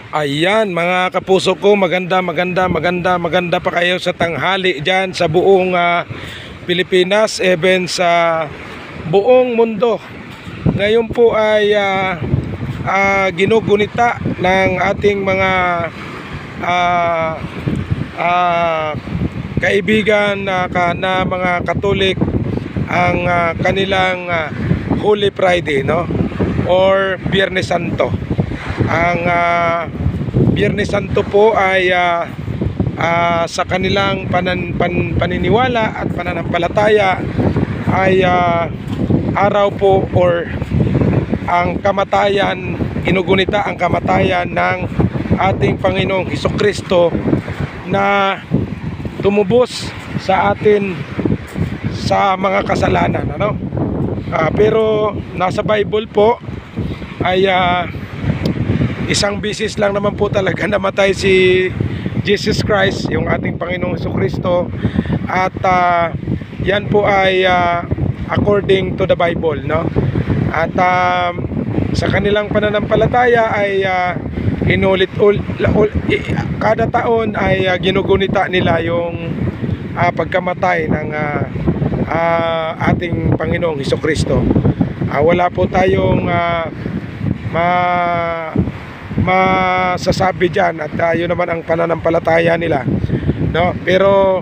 Ayan mga kapuso ko, maganda pa kayo sa tanghali dyan sa buong Pilipinas, even sa buong mundo. Ngayon po ay ginugunita ng ating mga ah, ah, kaibigan na mga Katolik ang kanilang Holy Friday, no? Or Biyernes Santo. Ang Biyernes Santo po ay sa kanilang paniniwala at pananampalataya ay araw po or ang kamatayan, inugunita ang kamatayan ng ating Panginoong Hesukristo na tumubos sa atin sa mga kasalanan, ano? Pero nasa Bible po ay isang bisis lang naman po talaga namatay si Jesus Christ, yung ating Panginoong Hesukristo. At yan po ay according to the Bible, no? At sa kanilang pananampalataya ay kada taon ay ginugunita nila yung pagkamatay ng ating Panginoong Hesukristo. Wala po tayong masasabi dyan at yun naman ang pananampalataya nila, no? Pero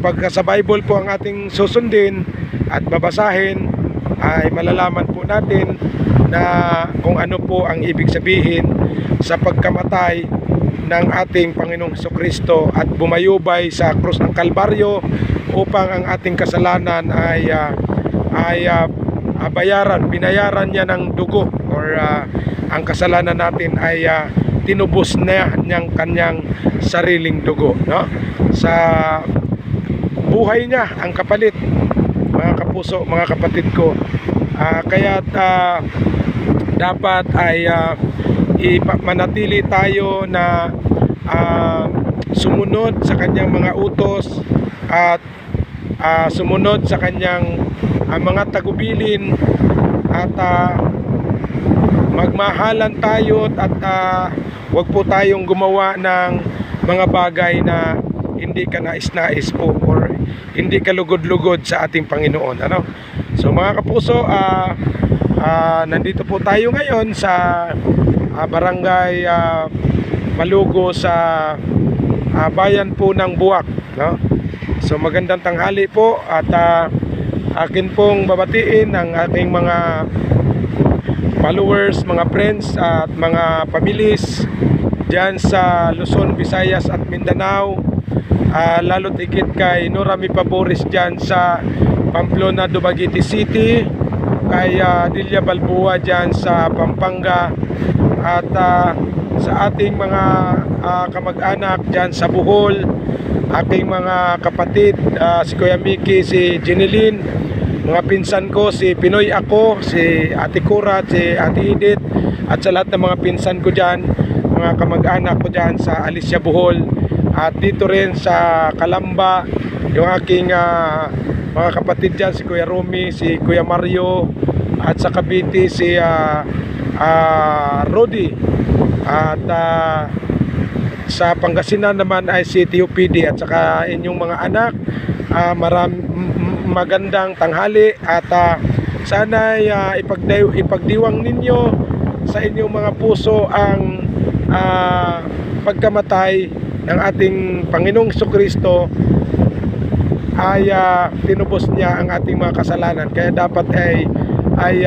pagka sa Bible po ang ating susundin at babasahin, ay malalaman po natin na kung ano po ang ibig sabihin sa pagkamatay ng ating Panginoong Hesukristo at bumayubay sa krus ng Kalbaryo upang ang ating kasalanan ay binayaran niya ng dugo, or ang kasalanan natin ay tinubos na niyang kanyang sariling dugo, no? Sa buhay niya ang kapalit, mga kapuso, mga kapatid ko. Kaya dapat ay manatili tayo na sumunod sa kanyang mga utos at sumunod sa kanyang mga tagubilin at magmahalan tayo at wag po tayong gumawa ng mga bagay na hindi ka nais-nais po or hindi ka lugod-lugod sa ating Panginoon, ano? So mga kapuso, nandito po tayo ngayon sa barangay Malugo sa bayan po ng Buwak, no? So magandang tanghali po at akin pong babatiin ang aking mga followers, mga friends at mga pamilis dyan sa Luzon, Visayas at Mindanao, lalo't higit kay Norami Pabores dyan sa Pamplona, Dumaguete City, kay Dilia Balboa dyan sa Pampanga, at sa ating mga kamag-anak dyan sa Bohol, aking mga kapatid, si Kuya Mickey, si Jeneline, mga pinsan ko, si Pinoy Ako, si Ate Kurat, si Ate Edith, at sa lahat ng mga pinsan ko dyan, mga kamag-anak ko dyan sa Alicia, Bohol, at dito rin sa Calamba, yung aking mga kapatid dyan, si Kuya Romy, si Kuya Mario, at sa Cavite si Rodi, at sa Pangasinan naman ay si TUPD, at saka inyong mga anak. Magandang tanghali at sana ipagdiwang ninyo sa inyong mga puso ang pagkamatay ng ating Panginoong Hesukristo ay tinubos niya ang ating mga kasalanan. Kaya dapat ay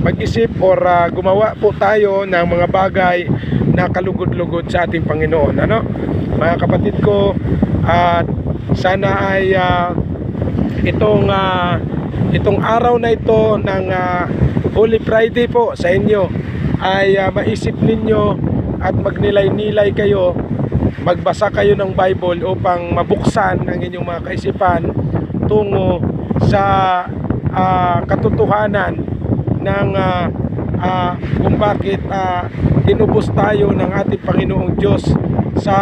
mag-isip or gumawa po tayo ng mga bagay na kalugod-lugod sa ating Panginoon, ano? Mga kapatid ko, sana ay itong araw na ito ng Holy Friday po sa inyo ay maisip ninyo at magnilay-nilay kayo, magbasa kayo ng Bible upang mabuksan ang inyong mga kaisipan tungo sa katotohanan ng kung bakit tinubos tayo ng ating Panginoong Diyos sa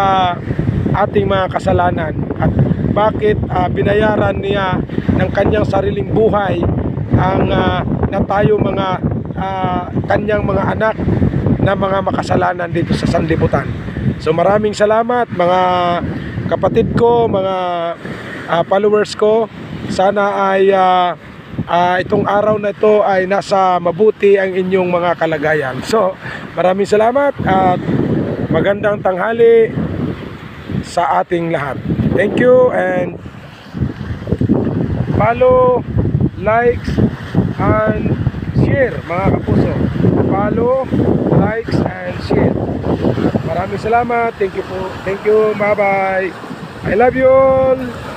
ating mga kasalanan, at bakit binayaran niya ng kanyang sariling buhay ang na tayo mga kanyang mga anak na mga makasalanan dito sa sanlibutan. So maraming salamat mga kapatid ko, mga followers ko. Sana ay itong araw na ito ay nasa mabuti ang inyong mga kalagayan. So maraming salamat at magandang tanghali sa ating lahat. Thank you and follow, likes, and share mga kapuso. Follow, likes, and share. Maraming salamat. Thank you po. Thank you. Bye-bye. I love you all.